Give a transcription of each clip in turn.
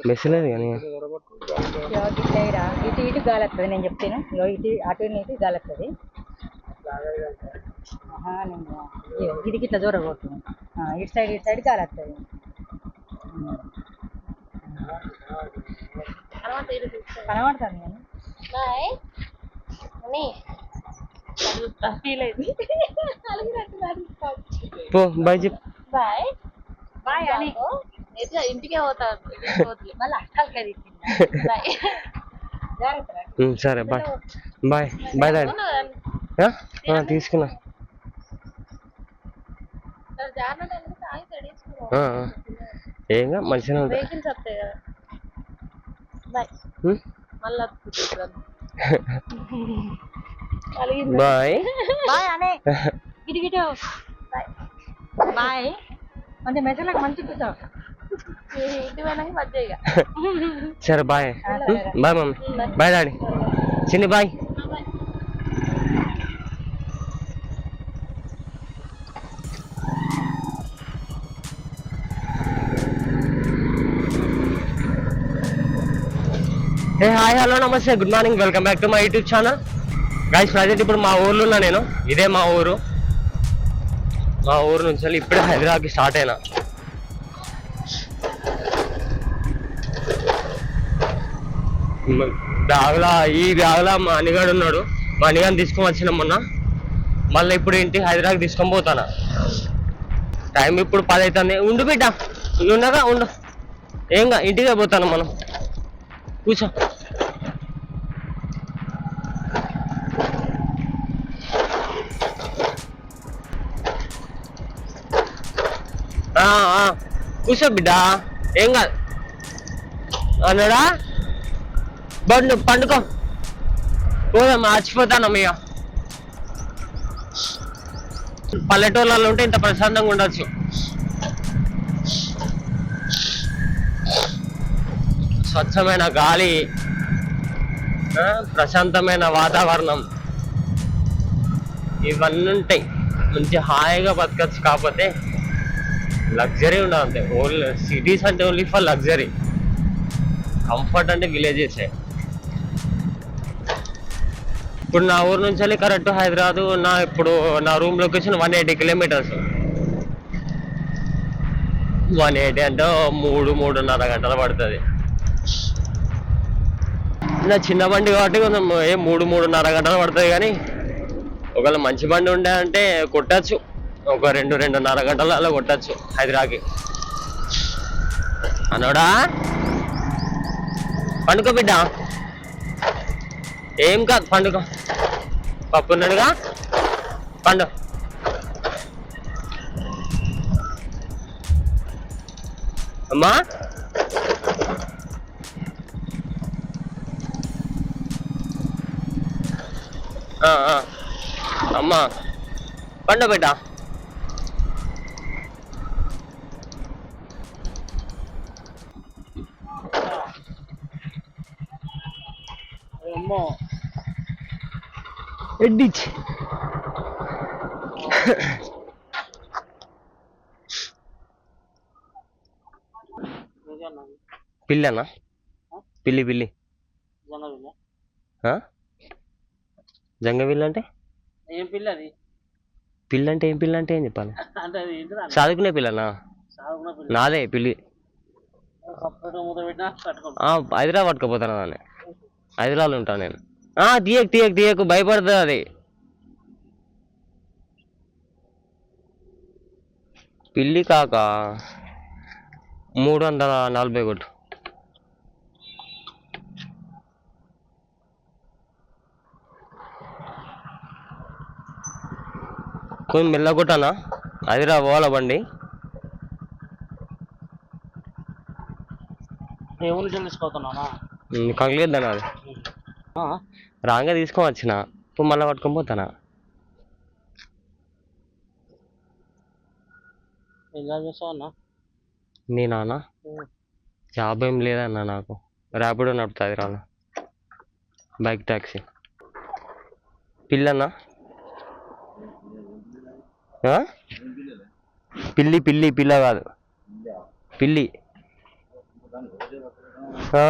Message కానీ ఇటు ఇటు గాలి వస్తుంది. నేను చెప్తాను, ఇటు అటు ఇటు గాలి వస్తుంది. ఇది ఇట్లా దూరం పోతుంది. ఇటు సైడ్ గాలి వస్తుంది. కనబడుతుంది కానీ ఫీల్ అయింది. బాయ్ చెప్పు. బాయ్ బాయ్ అని ఇంటికే పోతాను మళ్ళీ అక్కడికి. సరే బాయ్ బాయ్ బాయ్ డాడీ. తీసుకున్నా. ఏంగా మంచిగా ఉంటాయి. బాయ్ బాయ్ అనే గిటిగిటో బాయ్ అంటే మెసేజ్లకు మంచి కూర్చో. సరే bye bye mummy bye daddy. చిన్ని bye. Hey hi hello namaste good morning welcome back to my YouTube channel guys. Present ఇప్పుడు మా ఊర్లో ఉన్నా నేను. ఇదే మా ఊరు. మా ఊరు నుంచి ఇప్పుడే హైదరాబాద్కి స్టార్ట్ అయినా. ఈ బ్యాగ్లా మా అనిగాడు ఉన్నాడు. మా అనిగాని తీసుకొని వచ్చిన మొన్న. మళ్ళీ ఇప్పుడు ఇంటి హైదరాబాద్కి తీసుకొని పోతానా. టైం ఇప్పుడు 10 అవుతుంది. ఉండు బిడ్డ, ఉండగా ఉండు. ఏంగా ఇంటికే పోతాను మనం. కూర్చో. కూర్చో బిడ్డ, ఏం కాదు అన్నాడా. బండు పండుకో పోదా. మర్చిపోతాను ఇక. పల్లెటూళ్ళలో ఉంటే ఇంత ప్రశాంతంగా ఉండొచ్చు. స్వచ్ఛమైన గాలి, ప్రశాంతమైన వాతావరణం ఇవన్నీ ఉంటాయి. మంచి హాయిగా బతకచ్చు. కాకపోతే లగ్జరీ ఉండదు అంతే. ఓన్లీ సిటీస్ అంటే ఓన్లీ ఫర్ లగ్జరీ. కంఫర్ట్ అంటే విలేజెసే. ఇప్పుడు నా ఊరు నుంచి కరెక్ట్ హైదరాబాద్ ఇప్పుడు నా రూమ్ లొకేషన్ 180 కిలోమీటర్స్. 180 అంటే 3-3.5 గంటలు పడుతుంది. నా చిన్న బండి కాబట్టి కొంచెం 3-3.5 గంటలు పడుతుంది. కానీ ఒకవేళ మంచి బండి ఉండే అంటే కొట్టచ్చు. ఒక 2-2.5 గంటల కొట్టచ్చు హైదరాబాద్కి. అన్నోడా పండుకో బిడ్డ, ఏం కాదు పండుకో. పప్పు ఉన్నాడుగా, పండు. అమ్మా అమ్మా పండు బిడ్డ. ఎడ్డిచి పిల్లనా? పిల్లి పిల్లి జంగవిల్లు అంటే ఏం పిల్లది? పిల్లి అంటే ఏం పిల్ల అంటే ఏం చెప్పాలి? చదువుకునే పిల్లనా? నాదే పిల్లి. హైదరాబాద్ పట్టుకుపోతాను దాన్ని. హైదరాబాద్లో ఉంటాను నేను. తీయకు భయపడుతుంది అది. పిల్లి కాక 340 కొట్టు. కొంచెం మెల్ల కొట్టానా. హైదరాబాద్ పోవాల బండి. కంక్లీద్దాను అది రాగా తీసుకొని వచ్చిన. ఇప్పుడు మళ్ళీ పట్టుకొని పోతానా. నేనా? జాబ్ ఏం లేదన్నా నాకు. ర్యాపిడో నడుపుతుంది రాను, బైక్ ట్యాక్సీ. పిల్లన్నా ఆ? పిల్లి పిల్లి పిల్ల కాదు పిల్లి. ఆ?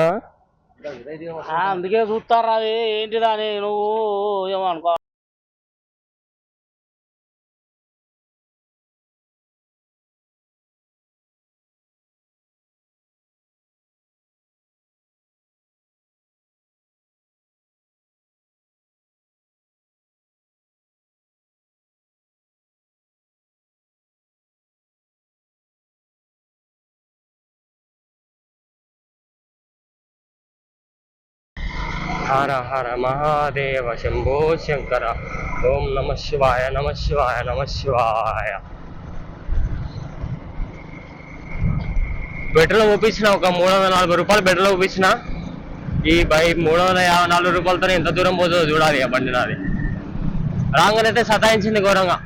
అందుకే చూస్తారా అది ఏంటిదని నువ్వు ఏమనుకో. హర హర మహాదేవ శంభో శంకర. ఓం నమ శివాయ నమ శివాయ నమ శివాయ. పెట్రోల్ చూపించిన ఒక 340 రూపాయలు పెట్రోల్ చూపించిన. ఈ 354 రూపాయలతో ఎంత దూరం పోతుందో చూడాలి. ఆ బండి నాది రాగానైతే సతాయించింది ఘోరంగా.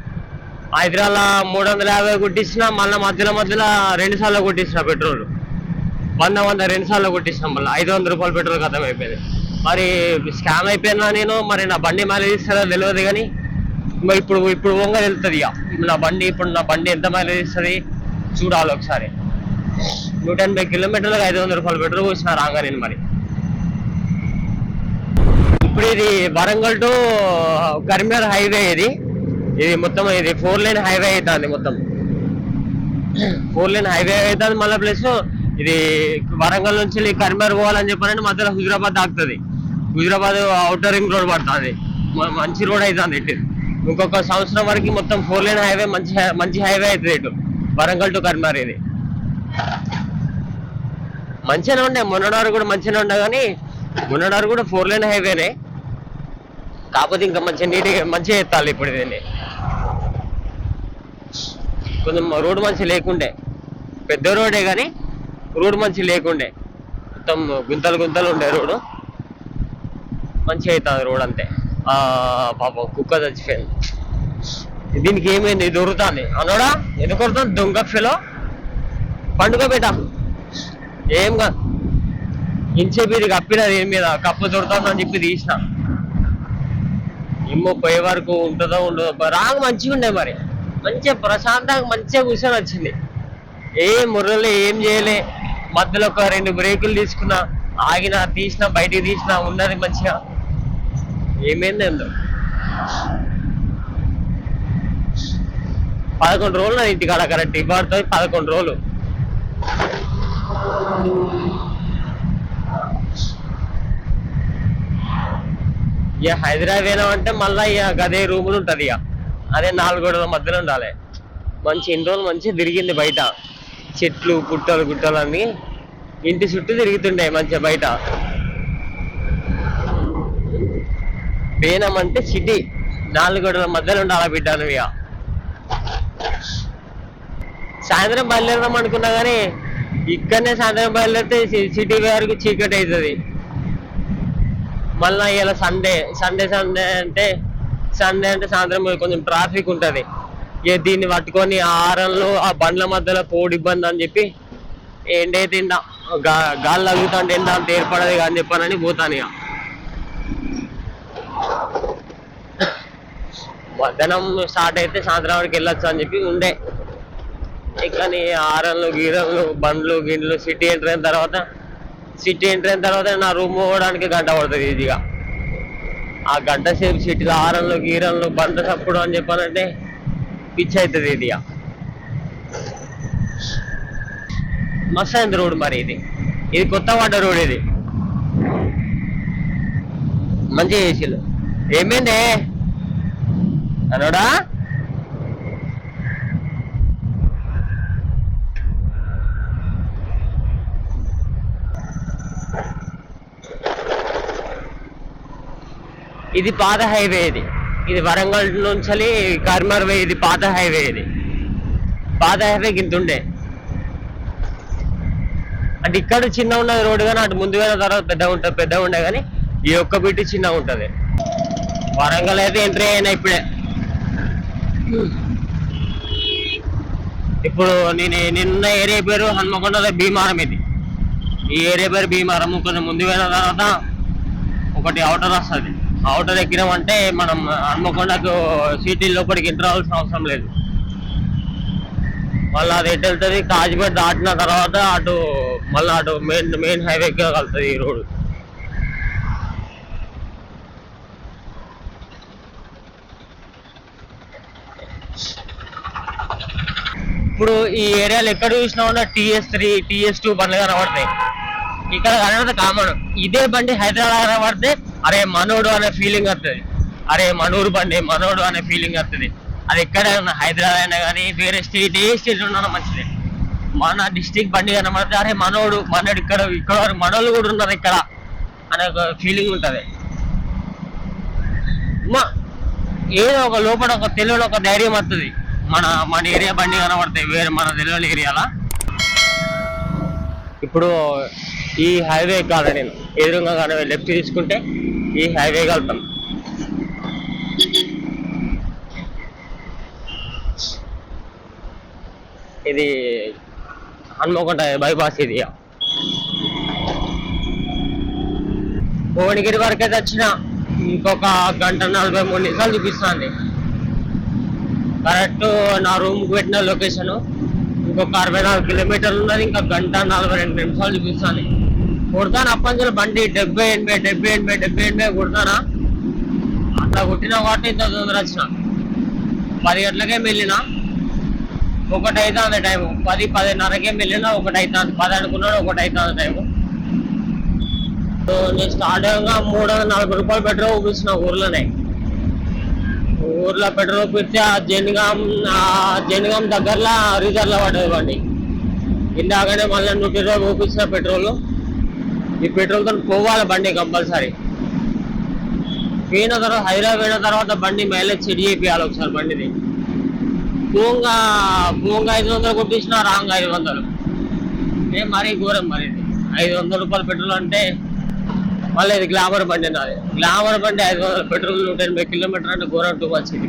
హైదరాబాద్ 350 కొట్టించిన, మళ్ళీ మధ్యలో 2 సార్లు కొట్టించిన పెట్రోల్. 100 2 సార్లు కొట్టించిన, మళ్ళీ 500 రూపాయలు పెట్రోల్ ఖతం అయిపోయింది. మరి స్కామ్ అయిపోయినా నేను, మరి నా బండి మైలేజ్ ఇస్తుందో తెలియదు కానీ ఇప్పుడు వంగ వెళ్తుంది. ఇక నా బండి ఎంత మైలేజ్ ఇస్తుంది చూడాలి ఒకసారి. 180 కిలోమీటర్లకు 500 రూపాయలు పెట్రోల్ పోసిన రాగా నేను. మరి ఇప్పుడు ఇది వరంగల్ టు కరీంనగర్ హైవే. ఇది మొత్తం ఇది 4 లైన్ హైవే అవుతుంది. మొత్తం 4 లైన్ హైవే అవుతుంది. మళ్ళీ ప్లస్ ఇది వరంగల్ నుంచి కరీంనగర్ పోవాలని చెప్పాలంటే మధ్యలో హుజురాబాద్ ఆగుతుంది. హుజురాబాద్ అవుటర్ రింగ్ రోడ్ పడుతుంది. మంచి రోడ్ అవుతుంది ఇటు. ఇంకొక సంవత్సరం వరకు మొత్తం 4 లైన్ హైవే మంచి హైవే అవుతుంది ఇటు వరంగల్ టు కరీంనగర్. ఇది మంచిగానే ఉండే, మొన్నడారు కూడా మంచిగానే ఉండే కానీ మొన్నడారు కూడా 4 లైన్ హైవేనే. కాకపోతే ఇంకా మంచిగా ఎత్తాలి ఇప్పుడు. దీన్ని కొంచెం రోడ్డు మంచి లేకుండే, పెద్ద రోడే కానీ రోడ్డు మంచి లేకుండే, మొత్తం గుంతలు ఉండే రోడ్డు. మంచిగా అవుతుంది రోడ్ అంతే. పాపం కుక్క చచ్చిపోయింది. దీనికి ఏమైంది దొరుకుతుంది అన్నాడా? ఎందుకు కొడుతుంది దొంగ ఫెలో? పండుగ బేట ఏం కాదు. ఇంచేపు ఇది కప్పినది దీని మీద కప్పు దొరుకుతుందని చెప్పి తీసిన. ఏమో పోయే వరకు ఉంటుందో ఉండదో. రాంగ్ మంచిగా ఉండే, మరి మంచిగా ప్రశాంతంగా మంచిగా కూర్చొని వచ్చింది. ఏం ముర్రలే, ఏం చేయలే. మధ్యలో ఒక 2 బ్రేకులు తీసుకున్నా, ఆగినా, తీసినా, బయటికి తీసినా, ఉన్నది మంచిగా. ఏమైంది ఏందో. 11 రోజులు నా ఇంటికాడ కరెక్ట్. ఇవ్వడితో 11 రోజులు. ఇక హైదరాబాద్ పోయినామంటే మళ్ళీ ఇక గదే రూములు ఉంటుంది. ఇక అదే 4 గోడల మధ్యలో ఉండాలి. మంచి ఇన్ని రోజులు మంచిగా తిరిగింది బయట. చెట్లు గుట్టలు అన్నీ ఇంటి చుట్టూ తిరుగుతుండే మంచిగా బయట. పోయినాం అంటే సిటీ 4 గోడల మధ్యలో ఉండాలి బిడ్డ. నువ్వు ఇక సాయంత్రం బయలుదేరదాం అనుకున్నా కానీ ఇక్కడనే సాయంత్రం బయలుదేరితే సిటీ వరకు చీకటి అవుతుంది. మళ్ళీ ఇలా సండే అంటే సాయంత్రం కొంచెం ట్రాఫిక్ ఉంటుంది. ఇక దీన్ని పట్టుకొని ఆరంలో ఆ బండ్ల మధ్యలో పోడు ఇబ్బంది అని చెప్పి ఎండే తిండా గాలి తగ్గుతాంటే ఎండ అంత ఏర్పడదు అని చెప్పానని పోతాను. ఇక మధ్యాహ్నం స్టార్ట్ అయితే సాయంత్రం వరకు వెళ్ళొచ్చు అని చెప్పి ఉండే. కానీ ఆరంలు బండ్లు గిన్నెలు సిటీ ఎంటర్ అయిన తర్వాత నా రూమ్ పోవడానికి గంట పడుతుంది ఈజీగా. ఆ గంట సేపు సిటీలో ఆరంలు బండ్ల తప్పుడు అని చెప్పానంటే పిచ్చి అవుతుంది. ఇది మస్తు అయింది రోడ్. మరి ఇది కొత్త వాటర్ రోడ్. ఇది మంచిగా చేసిళ్ళు. ఏమైందే అనోడా? ఇది పాత హైవే. ఇది వరంగల్ నుంచి కరీంనగర్ వే. ఇది పాత హైవే. పాత హైవే గింతుండే అంటే ఇక్కడ చిన్న ఉన్నది రోడ్డు కానీ అటు ముందు పోయిన తర్వాత పెద్దగా ఉండే కానీ ఈ ఒక్క బిట్ చిన్నగా ఉంటుంది. వరంగల్ అయితే ఎంట్రీ అయినా ఇప్పుడే. ఇప్పుడు నిన్న ఏరియా పేరు హన్మకొండలో భీమారం. ఈ ఏరియా పేరు భీమారం. కొంచెం ముందు పోయిన తర్వాత ఒకటి అవుటర్ వస్తుంది. అవుటర్ ఎక్కినామంటే మనం హన్మకొండకు సిటీ లోపలికి ఎంటర్ అవ్వాల్సిన అవసరం లేదు. మళ్ళీ అది ఎటు వెళ్తుంది, కాజిపేట దాటిన తర్వాత అటు మళ్ళీ అటు మెయిన్ హైవేకి కలుతుంది ఈ రోడ్. ఇప్పుడు ఈ ఏరియాలో ఎక్కడ చూసినా కూడా TS3 TS2 బండ్లు కనబడతాయి. ఇక్కడ కనబడితే కామన్. ఇదే బండి హైదరాబాద్ కనబడితే అరే మనోడు అనే ఫీలింగ్ వస్తుంది, అరే మనూరు బండి మనోడు అనే ఫీలింగ్ వస్తుంది. అది ఎక్కడైనా హైదరాబాద్ అయినా కానీ వేరే స్టేట్ ఏ స్టేట్ ఉన్నా మంచిదే. మన డిస్టిక్ బండి కనబడితే అరే మనోడు ఇక్కడ మనోళ్ళు కూడా ఉన్నారు ఇక్కడ అనే ఒక ఫీలింగ్ ఉంటుంది. ఏదో ఒక లోపల ఒక తెలియని ఒక ధైర్యం వస్తుంది. మన ఏరియా బండి కనబడతాయి వేరే మన తెలియని ఏరియాలో. ఇప్పుడు ఈ హైవే కాదు, నేను ఎదురుగా కానీ లెఫ్ట్ తీసుకుంటే ఈ హైవే వెళ్తాం. ఇది హన్మకొండ బైపాస్. ఇది భువనగిరి వరకు అయితే వచ్చిన ఇంకొక 1:43 చూపిస్తుంది. కరెక్ట్ నా రూమ్కి పెట్టిన లొకేషన్ ఇంకొక 64 కిలోమీటర్లు ఉన్నది. ఇంకా 1:42 చూపిస్తాను. కొడతాను అప్పంజలు బండి 70-80 కొడతానా. అట్లా కొట్టిన వాటిని ఇంత తొందర వచ్చిన 10 గంటలకే వెళ్ళిన 1 అవుతుంది టైము. 10-10:30కే వెళ్ళిన 1 అవుతుంది. 10 అనుకున్నాడు 1 అవుతుంది టైము. నేను స్టార్ట్ అయ్యాక 340 రూపాయలు పెట్రోల్ చూపించిన ఊర్లో పెట్రోల్ పెడితే ఆ జనగాం దగ్గరలో రిజర్వ్లో పడ్డది బండి. ఇందాకనే మళ్ళీ 120 చూపించిన పెట్రోల్. ఈ పెట్రోల్తో పోవాలి బండి కంపల్సరీ. హైదరాబాద్ పోయిన తర్వాత బండి మైలేజ్ చెడి చేయాలి ఒకసారి బండిది. భూంగా 500 కొట్టించిన రాంగ్ 500. మరీ ఘోరం మరి. 500 రూపాయలు పెట్రోల్ అంటే మళ్ళీ ఇది గ్లామర్ బండి. నాది గ్లామర్ బండి 500 పెట్రోల్ 180 కిలోమీటర్ అంటే ఘోరం టూ వచ్చింది.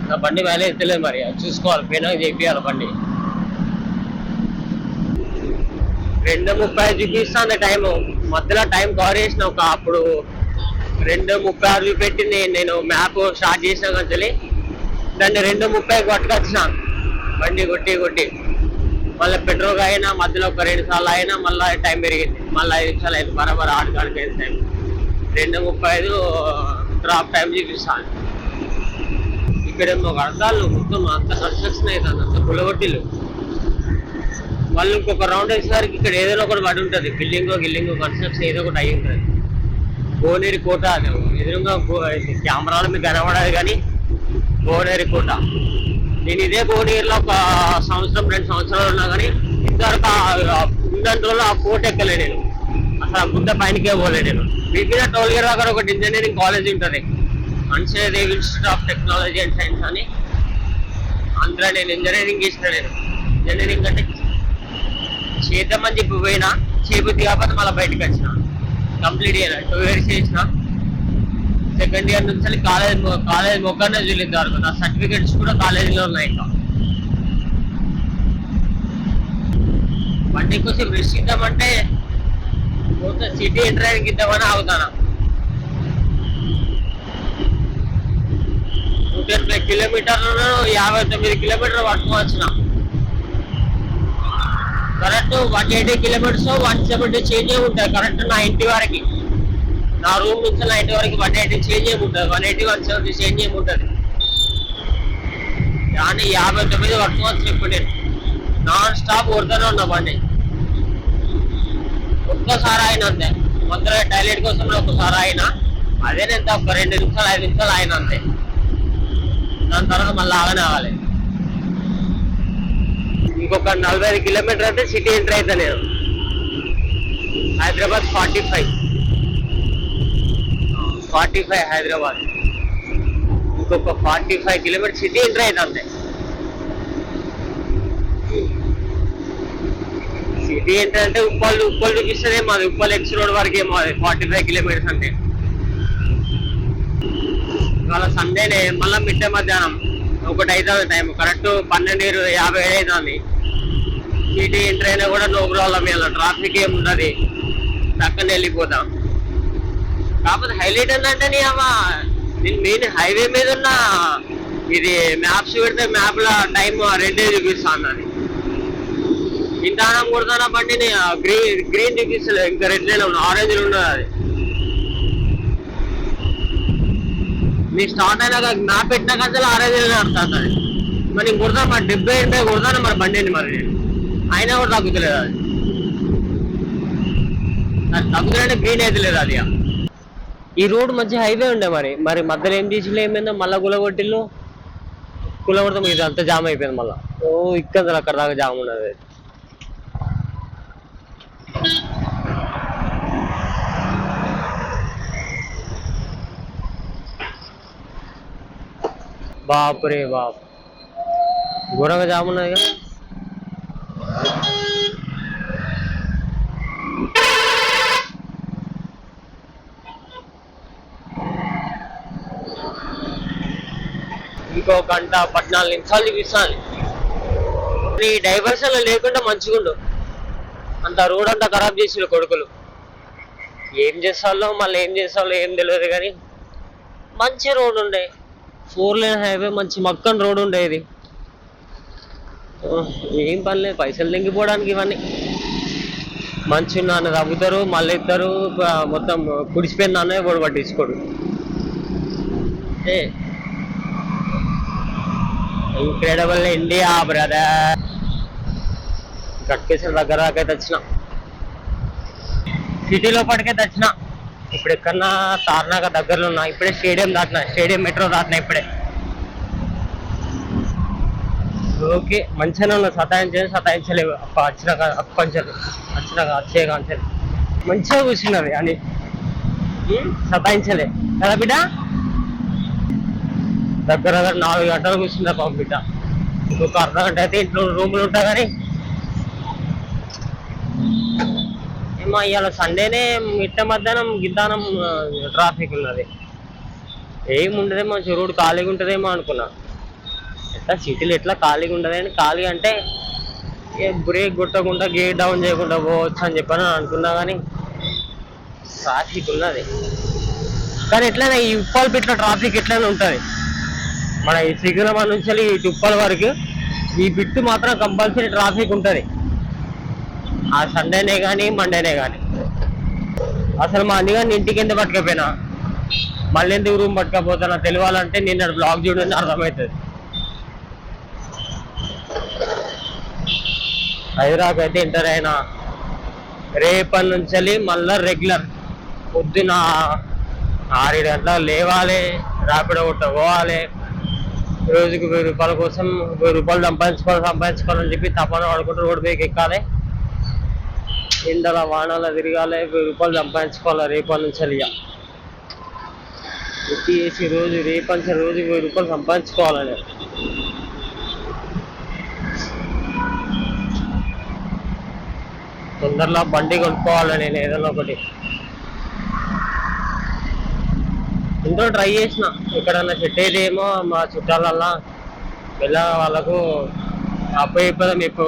నా బండి మైలేజ్ తెలియదు మరి, అది చూసుకోవాలి. పోయినా చేయాలి బండి. 2:30 చూపిస్తాను టైము. మధ్యలో టైం కవర్ చేసిన అప్పుడు 2:36 చూపెట్టింది. నేను మ్యాప్ స్టార్ట్ చేసిన కానీ దాన్ని 2:30 కొట్టుకొచ్చిన బండి కొట్టి మళ్ళీ పెట్రోల్ అయినా మధ్యలో ఒక 2 సార్లు అయినా మళ్ళీ టైం పెరిగింది. మళ్ళీ 5 నిమిషాలు అయింది. బరాబర్ 6 గంటలకి అయింది టైం. 2:35 డ్రాప్ టైం చూపిస్తాను. ఇక్కడేమో అర్థాలు మొత్తం అంత కన్స్ట్రక్షన్ అవుతుంది, అంత పుల్లగొట్టిలు. మళ్ళీ ఇంకొక రౌండ్ వేసేసరికి ఇక్కడ ఏదైనా ఒకటి పడి ఉంటుంది. బిల్డింగ్ కన్స్ట్రక్షన్ ఏదో ఒకటి అయి ఉంటుంది. భువనగిరి కోట అది ఎదురుగా కెమెరాల మీద కనబడదు కానీ భువనగిరి కోట. నేను ఇదే భువనగిరిలో ఒక 1-2 సంవత్సరాలు ఉన్నా కానీ ఇంతవరకు ఉన్నంత రోజులు ఆ కోట ఎక్కలే నేను. అసలు ఆ గుడ్డ పైనకే పోలే నేను. మిగిలిన టోల్గేట్ దగ్గర ఒకటి ఇంజనీరింగ్ కాలేజ్ ఉంటుంది, Anshdev institute of technology and science అని. అందులో నేను ఇంజనీరింగ్ చేసిన. నేను ఇంజనీరింగ్ అంటే చేద్దామని చెప్పి పోయినా, చేయబుద్ధి కాకపోతే మళ్ళీ బయటకు వచ్చిన. కంప్లీట్ చేయాలి 2 years చేసిన. సెకండ్ ఇయర్ నుంచి కాలేజ్ మొక్కనే చూద్దారు. నా సర్టిఫికెట్స్ కూడా కాలేజీలో ఉన్నాయి. ఇంకా బండి కోసం రిస్క్ ఇద్దామంటే మొత్తం సిటీ ఎంట్రైన్కి ఇద్దామని ఆగుతాను. 180 కిలోమీటర్లను 59 కిలోమీటర్లు పట్టుకోవచ్చిన. కరెక్ట్ 180 కిలోమీటర్స్ 170 చేంజ్ ఉంటాయి. కరెక్ట్ నా ఇంటి వరకు, నా రూమ్ నుంచి నా ఇంటి వరకు 180 చేంజ్ ఉంటుంది. 180-170 చేంజ్ ఉంటుంది. కానీ 59 పట్టుకోవచ్చు. ఇప్పుడు నేను నాన్ స్టాప్ కొడుతూనే ఉన్నా బండి. ఒక్కసారి అయినా అంతే, మొత్తం టాయిలెట్ కోసం ఒక్కసారి అయినా అదే నేను ఒక 2 నిమిషాలు 5 నిమిషాలు అయినా అంతే. దాని తర్వాత మళ్ళీ ఆగనే. ఇంకొక 45 కిలోమీటర్ అయితే సిటీ ఎంటర్ అవుతా నేను. హైదరాబాద్ 45 హైదరాబాద్. ఇంకొక 45 కిలోమీటర్ సిటీ ఎంటర్ అవుతా అంతే. సిటీ ఎంటర్ అంటే ఉప్పల్ చూపిస్తుంది. మాది ఉప్పల్ ఎక్స్ రోడ్ వరకే మాది 45 కిలోమీటర్స్ అంటే. ఇవాళ సండేనే మళ్ళీ మిట్ట మధ్యాహ్నం 1 అవుతుంది టైం. కరెక్ట్ 12:57 అవుతుంది. సిటీ ఎంటర్ అయినా కూడా నో ప్రాబ్లం. ఇలా ట్రాఫిక్ ఏమున్నది, పక్కన వెళ్ళిపోతాం. కాకపోతే హైలైట్ ఏంటంటే నేను మెయిన్ హైవే మీద ఉన్న ఇది మ్యాప్స్ పెడితే మ్యాప్ లో టైం 2 చూపిస్తాను అది. ఇంతానం కొడతానా బండిని గ్రీన్ చూపిస్తలేదు, ఇంకా రెడ్లే ఉన్న ఆరెంజ్ ఉన్నది అది. నీ స్టార్ట్ అయినాక మ్యాప్ పెట్టినా కదా ఆరెంజ్ నడుస్తుంది అది. మరి నేను కొడతాను మరి 70-80 కొడతాను మరి బండిని మరి నేను, అయినా కూడా తగ్గుతలేదు అది. తగ్గుతుందంటే గ్రీన్ అయితే లేదు అది. ఈ రోడ్ మంచి హైవే ఉండే మరి మధ్యలో ఏం చేసిలో ఏమైందో మళ్ళీ గులగొట్టిల్లు. గులగొడతాం ఇది అంతా జామ్ అయిపోయింది మళ్ళీ. ఓ ఇక్కడ అక్కడ దాకా జామ్ ఉన్నది. బాపురే బాప్, ఘోరంగా జామ్ ఉన్నది కదా. ఇంకో 1:14 నిమిషాలు చూపిస్తాను. ఈ డైవర్షన్ లేకుండా మంచిగుండు, అంత రోడ్ అంతా ఖరాబ్ చేసిన కొడుకులు. ఏం చేస్తాలో మళ్ళీ ఏం చేస్తాలో ఏం తెలియదు కానీ మంచి రోడ్ ఉండే, 4 లేన్ హైవే, మంచి మక్కన్ రోడ్ ఉండేది. ఏం పనిలేదు, పైసలు తెంగిపోవడానికి ఇవన్నీ. మంచి నాన్న తగ్గుతారు మళ్ళీ ఇద్దరు మొత్తం కుడిచిపోయింది అన్న కూడా పట్టించుకోడు. Incredible India brother. గట్కేశ్వర దగ్గర దాకైతే వచ్చిన, సిటీ లోపలికైతే వచ్చిన. ఇప్పుడు ఎక్కడన్నా తార్నాక దగ్గరలో ఉన్నా. ఇప్పుడే స్టేడియం దాటినా, స్టేడియం మెట్రో దాటినా ఇప్పుడే. ఓకే మంచిగానే ఉన్నా, సతాయించలేవు వచ్చినాక వచ్చే కాంచెలు మంచిగా కూర్చున్నది అని సతాయించలే కదా బిడ్డ. దగ్గర 4 గంటలు కూర్చున్నా పాపం బిడ్డ. ఇంకొక అర్ధగంట అయితే ఇంట్లో రూములు ఉంటా కానీ ఏమో ఇవాళ సండేనే మిట్ట మధ్యాహ్నం గిద్దానం ట్రాఫిక్ ఉన్నది. ఏముండదే మంచి రోడ్ ఖాళీగా ఉంటుందేమో అనుకున్నా. ఎట్లా సిటీలో ఎట్లా ఖాళీగా ఉండదు అని, ఖాళీ అంటే బ్రేక్ కొట్టకుండా గేట్ డౌన్ చేయకుండా పోవచ్చు అని చెప్పని అనుకున్నా కానీ ట్రాఫిక్ ఉన్నది. కానీ ఎట్లయినా ఈ ఉప్పల్పేటలో ట్రాఫిక్ ఎట్లయినా ఉంటుంది. మన ఈ సికింద్రాబాద్ నుంచి ఈ ఉప్పల్ వరకు ఈ బిట్టు మాత్రం కంపల్సరీ ట్రాఫిక్ ఉంటుంది, ఆ సండేనే కానీ మండేనే కానీ. అసలు మా అన్నగారిని ఇంటికి ఎందుకు పట్టుకపోయినా, మళ్ళీ ఎందుకు రూమ్ పట్టుకపోతున్నా తెలియాలంటే నిన్న బ్లాగ్ చూడండి అర్థమవుతుంది. హైదరాబాద్ అయితే ఎంటర్ అయినా రేపటి నుంచి మళ్ళీ రెగ్యులర్ పొద్దున 6 గంటలకు లేవాలి, ర్యాపిడో కొట్ట పోవాలి. రోజుకు 1000 రూపాయల కోసం 1000 రూపాయలు సంపాదించుకోవాలని చెప్పి తపన పడుకుంటూ రోడ్డు పైకి ఎక్కాలి, ఎండల వానల తిరగాలి, 1000 రూపాయలు సంపాదించుకోవాలి రేపటి నుంచి. ఎత్తి వేసి రేపటి నుంచి రోజు 1000 రూపాయలు సంపాదించుకోవాలని. తొందరలో బండి కొనుక్కోవాలి నేను ఏదైనా ఒకటి. ఇంట్లో ట్రై చేసిన, ఎక్కడన్నా సెట్ అయితేమో మా చుట్టాలల్లా వెళ్ళ వాళ్ళకు అప్పయిపోదాం. ఇప్పుడు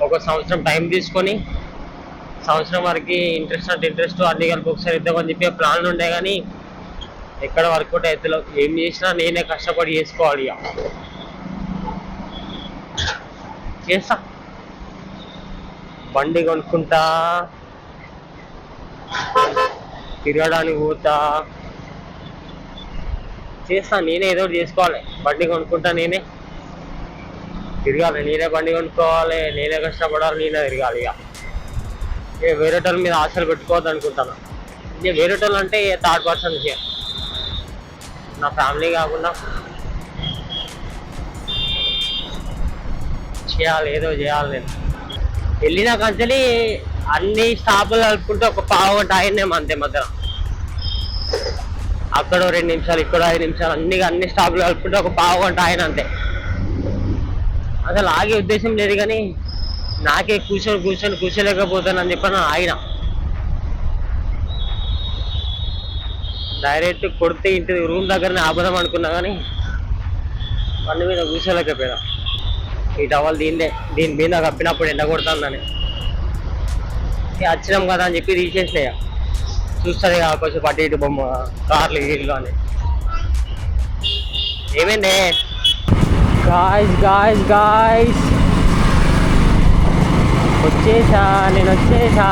ఒక సంవత్సరం టైం తీసుకొని సంవత్సరం వరకు ఇంట్రెస్ట్ అన్ని కలిపి ఒకసారి ఇద్దామని చెప్పి ప్లాన్లు ఉండే కానీ ఎక్కడ వర్కౌట్ అవుతుందో. ఏం చేసినా నేనే కష్టపడి చేసుకోవాలి. చేస్తా, బండి కొనుక్కుంటా, తిరగడానికి పోతా, చేస్తా. నేనే ఏదో ఒకటి చేసుకోవాలి. బండి కొనుక్కుంటా, నేనే తిరగాలి, నేనే బండి కొనుక్కోవాలి, నేనే కష్టపడాలి, నేనే తిరగాలి. ఇక వేరేటోళ్ళ మీద ఆశలు పెట్టుకోవద్దు అనుకుంటాను. ఇక వేరేటోళ్ళు అంటే థర్డ్ పర్సన్, నా ఫ్యామిలీ కాకుండా చేయాలి, ఏదో చేయాలి. నేను వెళ్ళిన కంచెలి అన్ని స్టాపులు కలుపుకుంటే ఒక పావు గంట ఆయనేమో అంతే మధ్యలో. అక్కడ 2 నిమిషాలు, ఇక్కడ 5 నిమిషాలు, అన్ని స్టాపులు కలుపుకుంటే ఒక పావు గంట ఆయన అంతే. అసలు ఆగే ఉద్దేశం లేదు కానీ నాకే కూర్చోలేకపోతానని చెప్పని ఆయన డైరెక్ట్ కొడితే ఇంటి రూమ్ దగ్గరనే ఆపుదాం అనుకున్నా కానీ బండి మీద కూర్చోలేకపోయినా. ఈ టవల్ దీని మీద కప్పినప్పుడు ఎండ కొడుతుందని వచ్చినాం కదా అని చెప్పి తీసేసినాయి. చూస్తుంది కదా కొంచెం అటు ఇటు బొమ్మ కార్లు గీళ్ళు అని. ఏమైంది గాయ్స్ గాయ్స్ గాయ్స్ నేను వచ్చేసా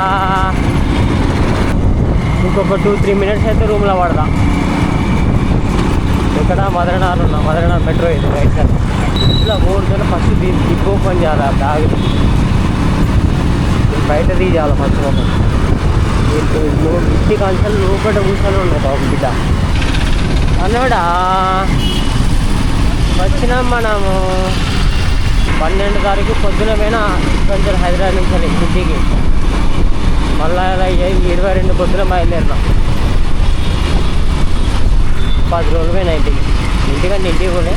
ఇంకొక 2-3 మినిట్స్ అయితే రూమ్లో పడదా ఇక్కడ మదరనార్ ఉన్నా మదరనార్ మెట్రో ఇది రైట్ సైడ్ ఇట్లా ఓడుతున్నా ఫస్ట్ జిప్ ఓపెన్ చేయాలి ఆ బ్యాగ్ బయట తీయాలి ఫస్ట్ ఓపెన్ ఇంటి కాన్సల్ లోపల కూర్చొని ఉన్నావు బాబు బిడ్డ అన్నాడా వచ్చినాం మనము 12 తారీఖు పొద్దున పోయినా కొంచెం హైదరాబాద్ నుంచి ఇంటికి మళ్ళీ 22 పొద్దున బయలుదేరినాం 10 రోజులు పోయినా ఇంటికంటే ఇంటికి పోలే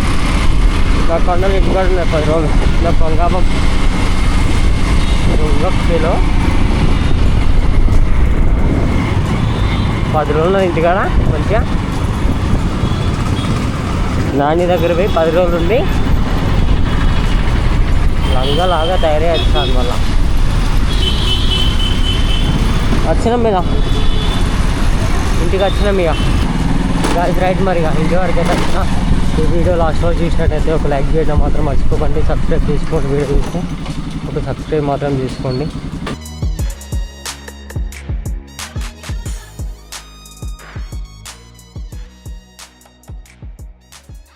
నా కొండలు ఇంటికాడ ఉన్నాయి 10 రోజులు నా పొంగాపం కిలో 10 రోజులు ఇంటికాడ మంచిగా నాని దగ్గర పోయి 10 రోజులు ఉండి లంగలాగా తయారై వచ్చాను మళ్ళా వచ్చినాం మీద ఇంటికి వచ్చినాం ఇక రైట్ మరి ఇక ఇంటి వరకు అయితే వచ్చిన ఈ వీడియో లాస్ట్లో చూసినట్టయితే ఒక లైక్ చేయడం మాత్రం మర్చిపోకండి సబ్స్క్రైబ్ చేసుకోండి వీడియో చూస్తే ఒక సబ్స్క్రైబ్ మాత్రం చేసుకోండి